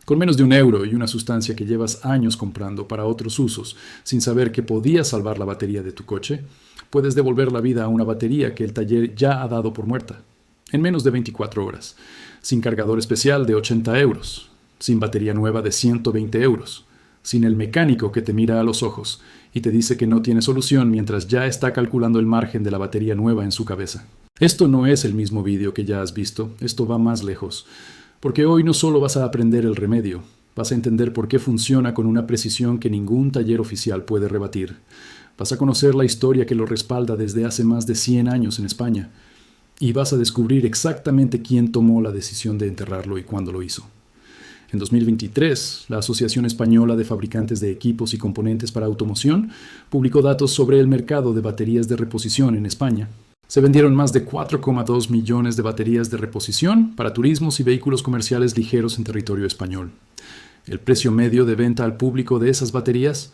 Con menos de €1 y una sustancia que llevas años comprando para otros usos, sin saber que podía salvar la batería de tu coche, puedes devolver la vida a una batería que el taller ya ha dado por muerta, en menos de 24 horas, sin cargador especial de €80, sin batería nueva de €120, sin el mecánico que te mira a los ojos y te dice que no tiene solución mientras ya está calculando el margen de la batería nueva en su cabeza. Esto no es el mismo vídeo que ya has visto, esto va más lejos. Porque hoy no solo vas a aprender el remedio, vas a entender por qué funciona con una precisión que ningún taller oficial puede rebatir. Vas a conocer la historia que lo respalda desde hace más de 100 años en España. Y vas a descubrir exactamente quién tomó la decisión de enterrarlo y cuándo lo hizo. En 2023, la Asociación Española de Fabricantes de Equipos y Componentes para Automoción publicó datos sobre el mercado de baterías de reposición en España. Se vendieron más de 4,2 millones de baterías de reposición para turismos y vehículos comerciales ligeros en territorio español. El precio medio de venta al público de esas baterías,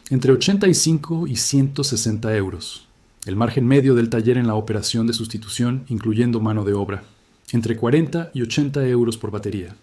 entre 85 y 160 euros. El margen medio del taller en la operación de sustitución, incluyendo mano de obra, entre 40 y 80 euros por batería.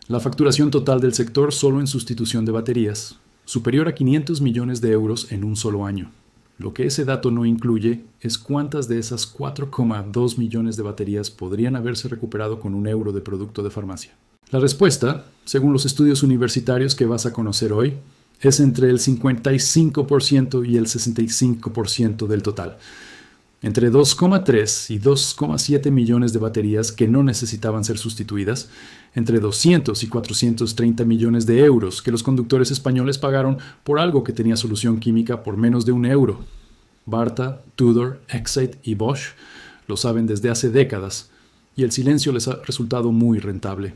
La facturación total del sector solo en sustitución de baterías, superior a 500 millones de euros en un solo año. Lo que ese dato no incluye es cuántas de esas 4,2 millones de baterías podrían haberse recuperado con €1 de producto de farmacia. La respuesta, según los estudios universitarios que vas a conocer hoy, es entre el 55% y el 65% del total. Entre 2,3 y 2,7 millones de baterías que no necesitaban ser sustituidas, entre 200 y 430 millones de euros que los conductores españoles pagaron por algo que tenía solución química por menos de €1. Varta, Tudor, Exide y Bosch lo saben desde hace décadas y el silencio les ha resultado muy rentable.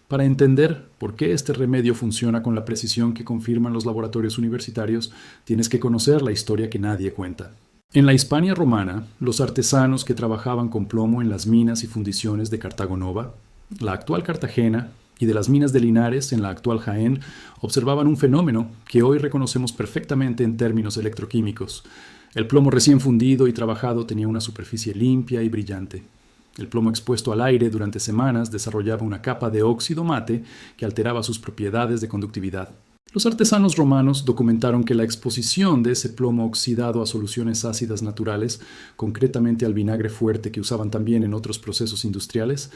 Para entender por qué este remedio funciona con la precisión que confirman los laboratorios universitarios, tienes que conocer la historia que nadie cuenta. En la Hispania romana, los artesanos que trabajaban con plomo en las minas y fundiciones de Cartago Nova, la actual Cartagena, y de las minas de Linares en la actual Jaén, observaban un fenómeno que hoy reconocemos perfectamente en términos electroquímicos. El plomo recién fundido y trabajado tenía una superficie limpia y brillante. El plomo expuesto al aire durante semanas desarrollaba una capa de óxido mate que alteraba sus propiedades de conductividad. Los artesanos romanos documentaron que la exposición de ese plomo oxidado a soluciones ácidas naturales, concretamente al vinagre fuerte que usaban también en otros procesos industriales,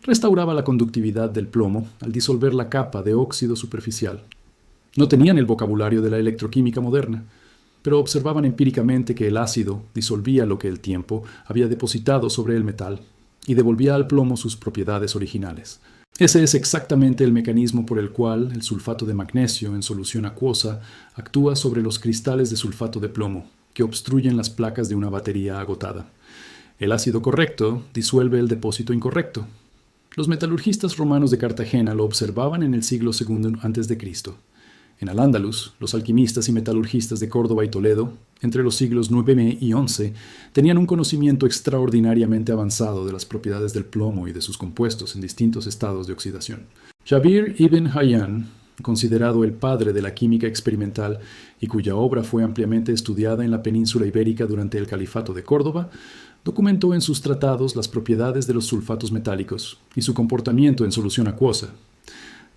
restauraba la conductividad del plomo al disolver la capa de óxido superficial. No tenían el vocabulario de la electroquímica moderna, pero observaban empíricamente que el ácido disolvía lo que el tiempo había depositado sobre el metal y devolvía al plomo sus propiedades originales. Ese es exactamente el mecanismo por el cual el sulfato de magnesio en solución acuosa actúa sobre los cristales de sulfato de plomo, que obstruyen las placas de una batería agotada. El ácido correcto disuelve el depósito incorrecto. Los metalurgistas romanos de Cartagena lo observaban en el siglo II a.C. En Al-Ándalus, los alquimistas y metalurgistas de Córdoba y Toledo, entre los siglos IX y XI, tenían un conocimiento extraordinariamente avanzado de las propiedades del plomo y de sus compuestos en distintos estados de oxidación. Jabir ibn Hayyan, considerado el padre de la química experimental y cuya obra fue ampliamente estudiada en la península ibérica durante el Califato de Córdoba, documentó en sus tratados las propiedades de los sulfatos metálicos y su comportamiento en solución acuosa.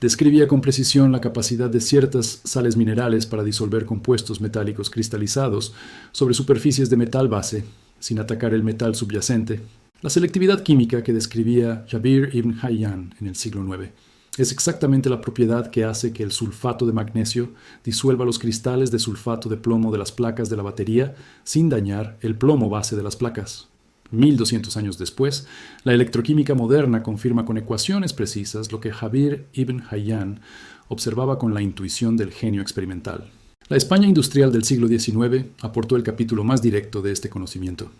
Describía con precisión la capacidad de ciertas sales minerales para disolver compuestos metálicos cristalizados sobre superficies de metal base, sin atacar el metal subyacente. La selectividad química que describía Jabir ibn Hayyan en el siglo IX es exactamente la propiedad que hace que el sulfato de magnesio disuelva los cristales de sulfato de plomo de las placas de la batería sin dañar el plomo base de las placas. 1200 años después, la electroquímica moderna confirma con ecuaciones precisas lo que Jabir ibn Hayyan observaba con la intuición del genio experimental. La España industrial del siglo XIX aportó el capítulo más directo de este conocimiento.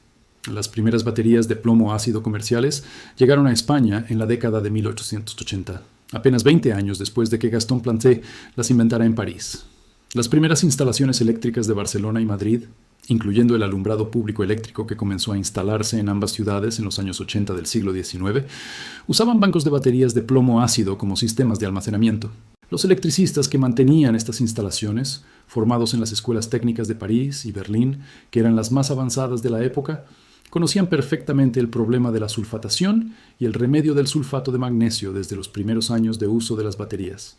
Las primeras baterías de plomo ácido comerciales llegaron a España en la década de 1880, apenas 20 años después de que Gaston Planté las inventara en París. Las primeras instalaciones eléctricas de Barcelona y Madrid, incluyendo el alumbrado público eléctrico que comenzó a instalarse en ambas ciudades en los años 80 del siglo XIX, usaban bancos de baterías de plomo ácido como sistemas de almacenamiento. Los electricistas que mantenían estas instalaciones, formados en las escuelas técnicas de París y Berlín, que eran las más avanzadas de la época, Conocían perfectamente el problema de la sulfatación y el remedio del sulfato de magnesio desde los primeros años de uso de las baterías.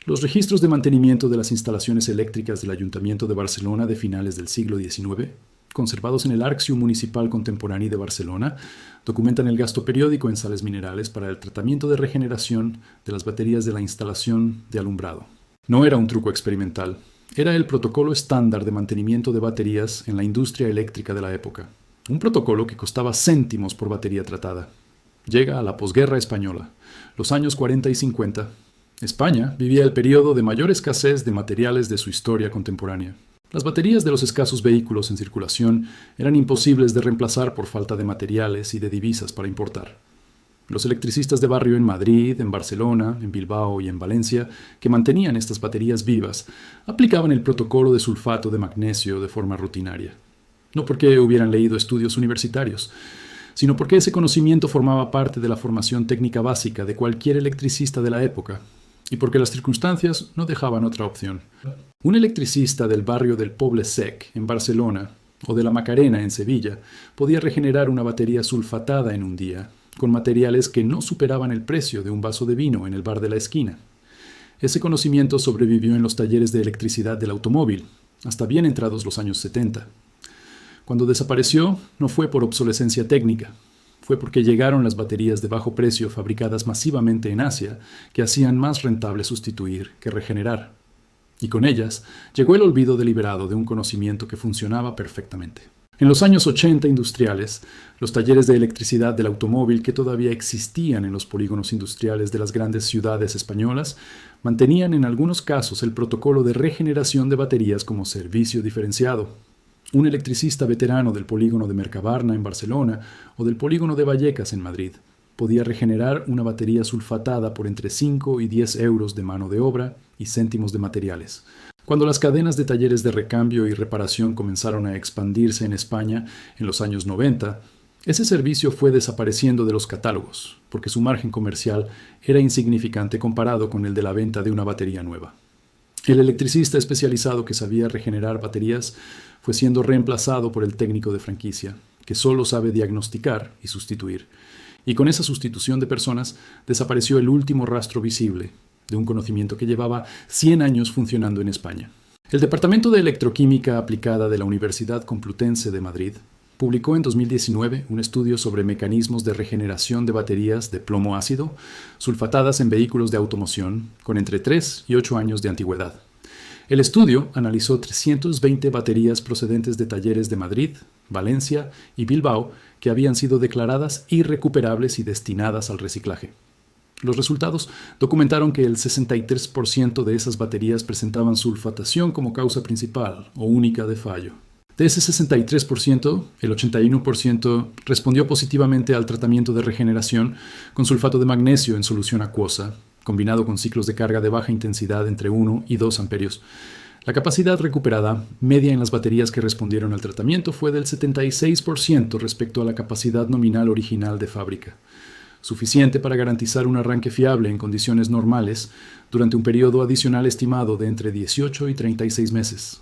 Los registros de mantenimiento de las instalaciones eléctricas del Ayuntamiento de Barcelona de finales del siglo XIX, conservados en el Arxiu Municipal Contemporani de Barcelona, documentan el gasto periódico en sales minerales para el tratamiento de regeneración de las baterías de la instalación de alumbrado. No era un truco experimental, era el protocolo estándar de mantenimiento de baterías en la industria eléctrica de la época. Un protocolo que costaba céntimos por batería tratada. Llega a la posguerra española, los años 40 y 50. España vivía el periodo de mayor escasez de materiales de su historia contemporánea. Las baterías de los escasos vehículos en circulación eran imposibles de reemplazar por falta de materiales y de divisas para importar. Los electricistas de barrio en Madrid, en Barcelona, en Bilbao y en Valencia, que mantenían estas baterías vivas, aplicaban el protocolo de sulfato de magnesio de forma rutinaria. No porque hubieran leído estudios universitarios, sino porque ese conocimiento formaba parte de la formación técnica básica de cualquier electricista de la época, y porque las circunstancias no dejaban otra opción. Un electricista del barrio del Poble Sec, en Barcelona, o de la Macarena, en Sevilla, podía regenerar una batería sulfatada en un día, con materiales que no superaban el precio de un vaso de vino en el bar de la esquina. Ese conocimiento sobrevivió en los talleres de electricidad del automóvil, hasta bien entrados los años 70. Cuando desapareció, no fue por obsolescencia técnica, fue porque llegaron las baterías de bajo precio fabricadas masivamente en Asia, que hacían más rentable sustituir que regenerar. Y con ellas llegó el olvido deliberado de un conocimiento que funcionaba perfectamente. En los años 80 industriales, los talleres de electricidad del automóvil que todavía existían en los polígonos industriales de las grandes ciudades españolas mantenían en algunos casos el protocolo de regeneración de baterías como servicio diferenciado. Un electricista veterano del polígono de Mercabarna en Barcelona o del polígono de Vallecas en Madrid podía regenerar una batería sulfatada por entre 5 y 10 euros de mano de obra y céntimos de materiales. Cuando las cadenas de talleres de recambio y reparación comenzaron a expandirse en España en los años 90, ese servicio fue desapareciendo de los catálogos, porque su margen comercial era insignificante comparado con el de la venta de una batería nueva. El electricista especializado que sabía regenerar baterías fue siendo reemplazado por el técnico de franquicia, que solo sabe diagnosticar y sustituir. Y con esa sustitución de personas desapareció el último rastro visible de un conocimiento que llevaba 100 años funcionando en España. El Departamento de Electroquímica Aplicada de la Universidad Complutense de Madrid publicó en 2019 un estudio sobre mecanismos de regeneración de baterías de plomo ácido sulfatadas en vehículos de automoción con entre 3 y 8 años de antigüedad. El estudio analizó 320 baterías procedentes de talleres de Madrid, Valencia y Bilbao que habían sido declaradas irrecuperables y destinadas al reciclaje. Los resultados documentaron que el 63% de esas baterías presentaban sulfatación como causa principal o única de fallo. De ese 63%, el 81% respondió positivamente al tratamiento de regeneración con sulfato de magnesio en solución acuosa, combinado con ciclos de carga de baja intensidad entre 1 y 2 amperios. La capacidad recuperada media en las baterías que respondieron al tratamiento fue del 76% respecto a la capacidad nominal original de fábrica, suficiente para garantizar un arranque fiable en condiciones normales durante un periodo adicional estimado de entre 18 y 36 meses.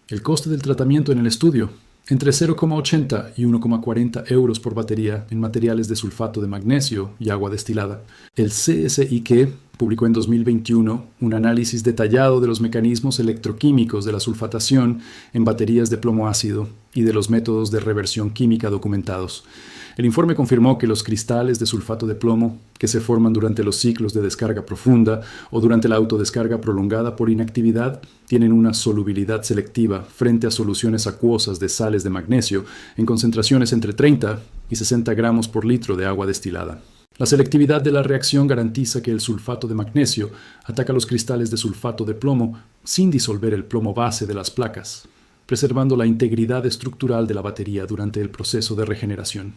El coste del tratamiento en el estudio, entre 0,80 y 1,40 euros por batería en materiales de sulfato de magnesio y agua destilada. El CSIQ publicó en 2021 un análisis detallado de los mecanismos electroquímicos de la sulfatación en baterías de plomo ácido y de los métodos de reversión química documentados. El informe confirmó que los cristales de sulfato de plomo, que se forman durante los ciclos de descarga profunda o durante la autodescarga prolongada por inactividad, tienen una solubilidad selectiva frente a soluciones acuosas de sales de magnesio en concentraciones entre 30 y 60 gramos por litro de agua destilada. La selectividad de la reacción garantiza que el sulfato de magnesio ataca los cristales de sulfato de plomo sin disolver el plomo base de las placas, preservando la integridad estructural de la batería durante el proceso de regeneración.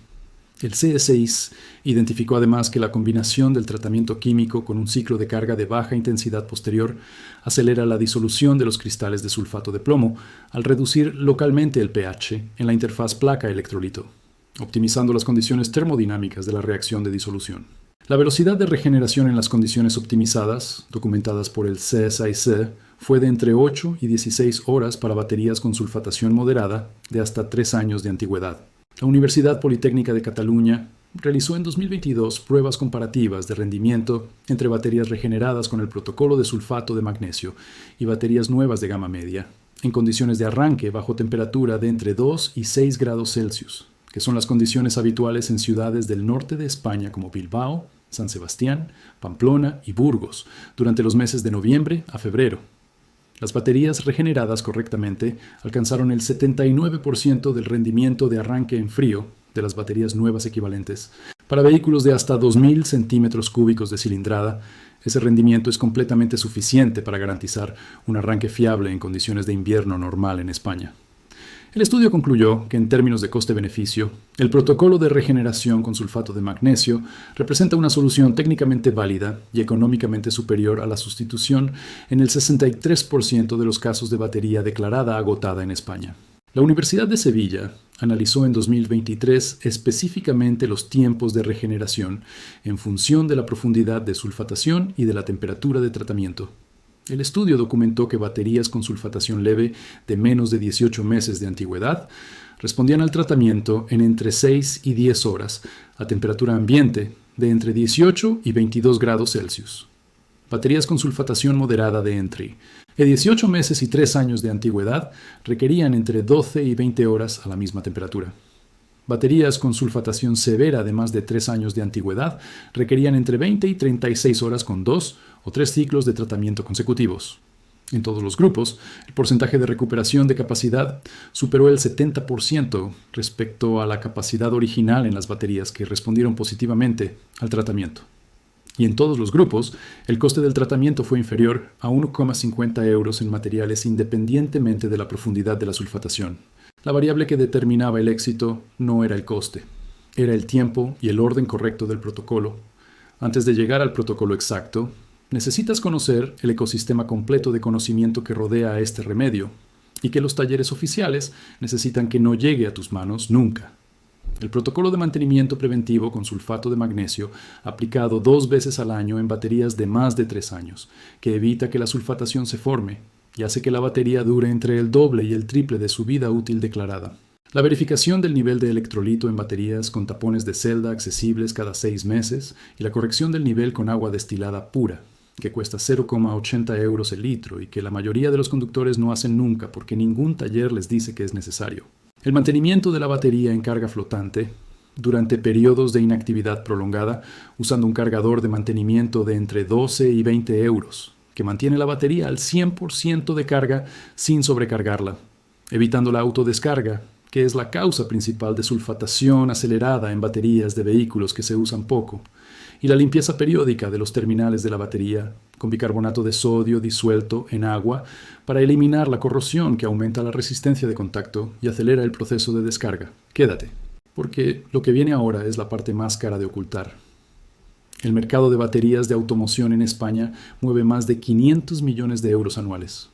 El CSIS identificó además que la combinación del tratamiento químico con un ciclo de carga de baja intensidad posterior acelera la disolución de los cristales de sulfato de plomo al reducir localmente el pH en la interfaz placa-electrolito, optimizando las condiciones termodinámicas de la reacción de disolución. La velocidad de regeneración en las condiciones optimizadas, documentadas por el CSIC, fue de entre 8 y 16 horas para baterías con sulfatación moderada de hasta 3 años de antigüedad. La Universidad Politécnica de Cataluña realizó en 2022 pruebas comparativas de rendimiento entre baterías regeneradas con el protocolo de sulfato de magnesio y baterías nuevas de gama media, en condiciones de arranque bajo temperatura de entre 2 y 6 grados Celsius, que son las condiciones habituales en ciudades del norte de España como Bilbao, San Sebastián, Pamplona y Burgos, durante los meses de noviembre a febrero. Las baterías regeneradas correctamente alcanzaron el 79% del rendimiento de arranque en frío de las baterías nuevas equivalentes. Para vehículos de hasta 2.000 centímetros cúbicos de cilindrada, ese rendimiento es completamente suficiente para garantizar un arranque fiable en condiciones de invierno normal en España. El estudio concluyó que en términos de coste-beneficio, el protocolo de regeneración con sulfato de magnesio representa una solución técnicamente válida y económicamente superior a la sustitución en el 63% de los casos de batería declarada agotada en España. La Universidad de Sevilla analizó en 2023 específicamente los tiempos de regeneración en función de la profundidad de sulfatación y de la temperatura de tratamiento. El estudio documentó que baterías con sulfatación leve de menos de 18 meses de antigüedad respondían al tratamiento en entre 6 y 10 horas a temperatura ambiente de entre 18 y 22 grados Celsius. Baterías con sulfatación moderada de Entry de 18 meses y 3 años de antigüedad requerían entre 12 y 20 horas a la misma temperatura. Baterías con sulfatación severa de más de 3 años de antigüedad requerían entre 20 y 36 horas con 2 o 3 ciclos de tratamiento consecutivos. En todos los grupos, el porcentaje de recuperación de capacidad superó el 70% respecto a la capacidad original en las baterías que respondieron positivamente al tratamiento. Y en todos los grupos, el coste del tratamiento fue inferior a 1,50 euros en materiales independientemente de la profundidad de la sulfatación. La variable que determinaba el éxito no era el coste, era el tiempo y el orden correcto del protocolo. Antes de llegar al protocolo exacto, necesitas conocer el ecosistema completo de conocimiento que rodea a este remedio y que los talleres oficiales necesitan que no llegue a tus manos nunca. El protocolo de mantenimiento preventivo con sulfato de magnesio, aplicado 2 veces al año en baterías de más de 3 años, que evita que la sulfatación se forme y hace que la batería dure entre el doble y el triple de su vida útil declarada. La verificación del nivel de electrolito en baterías con tapones de celda accesibles cada 6 meses y la corrección del nivel con agua destilada pura, que cuesta 0,80 euros el litro y que la mayoría de los conductores no hacen nunca porque ningún taller les dice que es necesario. El mantenimiento de la batería en carga flotante durante periodos de inactividad prolongada usando un cargador de mantenimiento de entre 12 y 20 euros, que mantiene la batería al 100% de carga sin sobrecargarla, evitando la autodescarga, que es la causa principal de sulfatación acelerada en baterías de vehículos que se usan poco, y la limpieza periódica de los terminales de la batería con bicarbonato de sodio disuelto en agua para eliminar la corrosión que aumenta la resistencia de contacto y acelera el proceso de descarga. Quédate, porque lo que viene ahora es la parte más cara de ocultar. El mercado de baterías de automoción en España mueve más de 500 millones de euros anuales.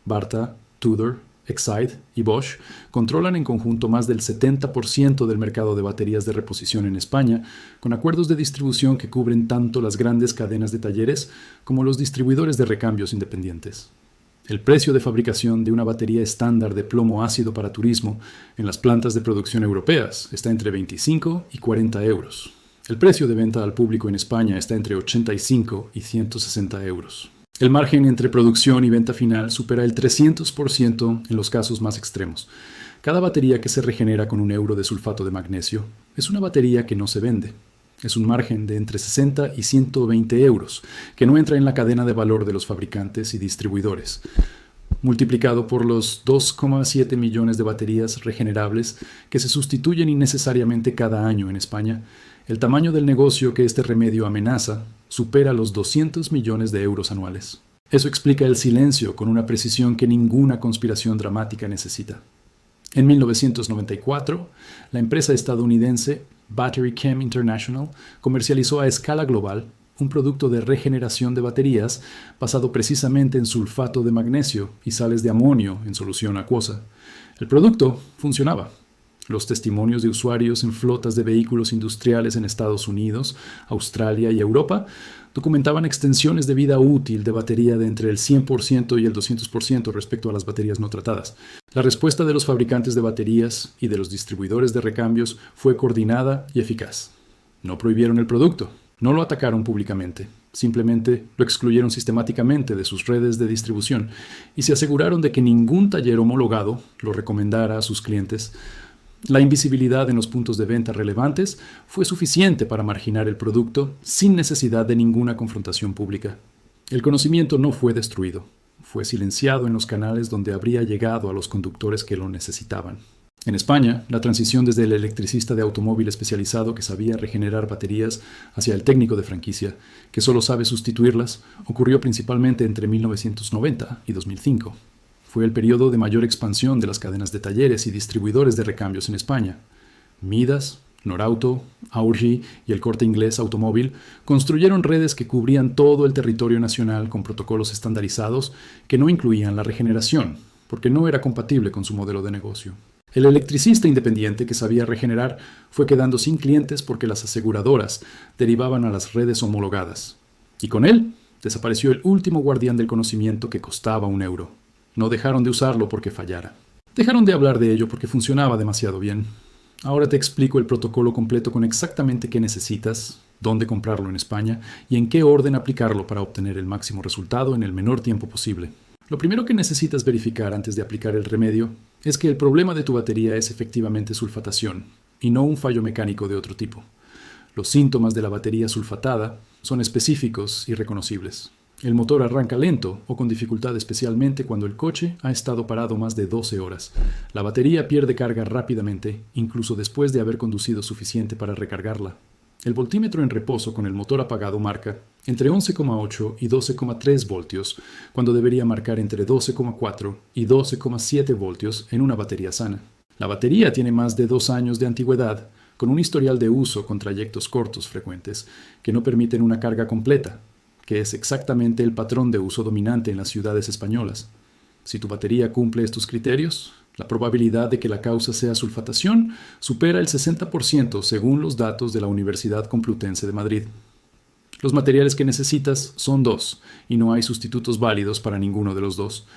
Varta, Tudor, Excite y Bosch controlan en conjunto más del 70% del mercado de baterías de reposición en España, con acuerdos de distribución que cubren tanto las grandes cadenas de talleres como los distribuidores de recambios independientes. El precio de fabricación de una batería estándar de plomo ácido para turismo en las plantas de producción europeas está entre 25 y 40 euros. El precio de venta al público en España está entre 85 y 160 euros. El margen entre producción y venta final supera el 300% en los casos más extremos. Cada batería que se regenera con 1 euro de sulfato de magnesio es una batería que no se vende. Es un margen de entre 60 y 120 euros, que no entra en la cadena de valor de los fabricantes y distribuidores. Multiplicado por los 2,7 millones de baterías regenerables que se sustituyen innecesariamente cada año en España, el tamaño del negocio que este remedio amenaza supera los 200 millones de euros anuales. Eso explica el silencio con una precisión que ninguna conspiración dramática necesita. En 1994, la empresa estadounidense Battery Chem International comercializó a escala global un producto de regeneración de baterías basado precisamente en sulfato de magnesio y sales de amonio en solución acuosa. El producto funcionaba. Los testimonios de usuarios en flotas de vehículos industriales en Estados Unidos, Australia y Europa documentaban extensiones de vida útil de batería de entre el 100% y el 200% respecto a las baterías no tratadas. La respuesta de los fabricantes de baterías y de los distribuidores de recambios fue coordinada y eficaz. No prohibieron el producto, no lo atacaron públicamente, simplemente lo excluyeron sistemáticamente de sus redes de distribución y se aseguraron de que ningún taller homologado lo recomendara a sus clientes. La invisibilidad en los puntos de venta relevantes fue suficiente para marginar el producto sin necesidad de ninguna confrontación pública. El conocimiento no fue destruido, fue silenciado en los canales donde habría llegado a los conductores que lo necesitaban. En España, la transición desde el electricista de automóvil especializado que sabía regenerar baterías hacia el técnico de franquicia, que solo sabe sustituirlas, ocurrió principalmente entre 1990 y 2005. Fue el periodo de mayor expansión de las cadenas de talleres y distribuidores de recambios en España. Midas, Norauto, Aurgi y el Corte Inglés Automóvil construyeron redes que cubrían todo el territorio nacional con protocolos estandarizados que no incluían la regeneración, porque no era compatible con su modelo de negocio. El electricista independiente que sabía regenerar fue quedando sin clientes porque las aseguradoras derivaban a las redes homologadas. Y con él desapareció el último guardián del conocimiento que costaba €1. No dejaron de usarlo porque fallara. Dejaron de hablar de ello porque funcionaba demasiado bien. Ahora te explico el protocolo completo con exactamente qué necesitas, dónde comprarlo en España y en qué orden aplicarlo para obtener el máximo resultado en el menor tiempo posible. Lo primero que necesitas verificar antes de aplicar el remedio es que el problema de tu batería es efectivamente sulfatación y no un fallo mecánico de otro tipo. Los síntomas de la batería sulfatada son específicos y reconocibles. El motor arranca lento o con dificultad, especialmente cuando el coche ha estado parado más de 12 horas. La batería pierde carga rápidamente, incluso después de haber conducido suficiente para recargarla. El voltímetro en reposo con el motor apagado marca entre 11,8 y 12,3 voltios, cuando debería marcar entre 12,4 y 12,7 voltios en una batería sana. La batería tiene más de 2 años de antigüedad, con un historial de uso con trayectos cortos frecuentes, que no permiten una carga completa, que es exactamente el patrón de uso dominante en las ciudades españolas. Si tu batería cumple estos criterios, la probabilidad de que la causa sea sulfatación supera el 60% según los datos de la Universidad Complutense de Madrid. Los materiales que necesitas son 2, y no hay sustitutos válidos para ninguno de los dos.